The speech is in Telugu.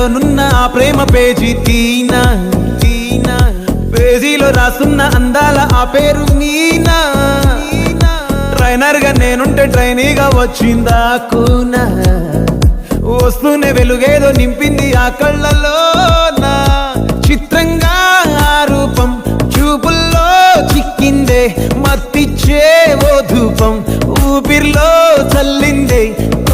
నున్న ఆ ప్రేమ పేజీ తీనా పేజీలో రాసున్న అందాల ఆ పేరు మీనా ట్రైనర్ గా నేనుంటే ట్రైనీగా వచ్చిందా కూనా వస్తూనే వెలుగేదో నింపింది ఆ కళ్ళలో నా చిత్రంగా ఆ రూపం చూపుల్లో చిక్కిందే మత్తిచ్చే ఓ ధూపం ఊపిరిలో చల్లిందే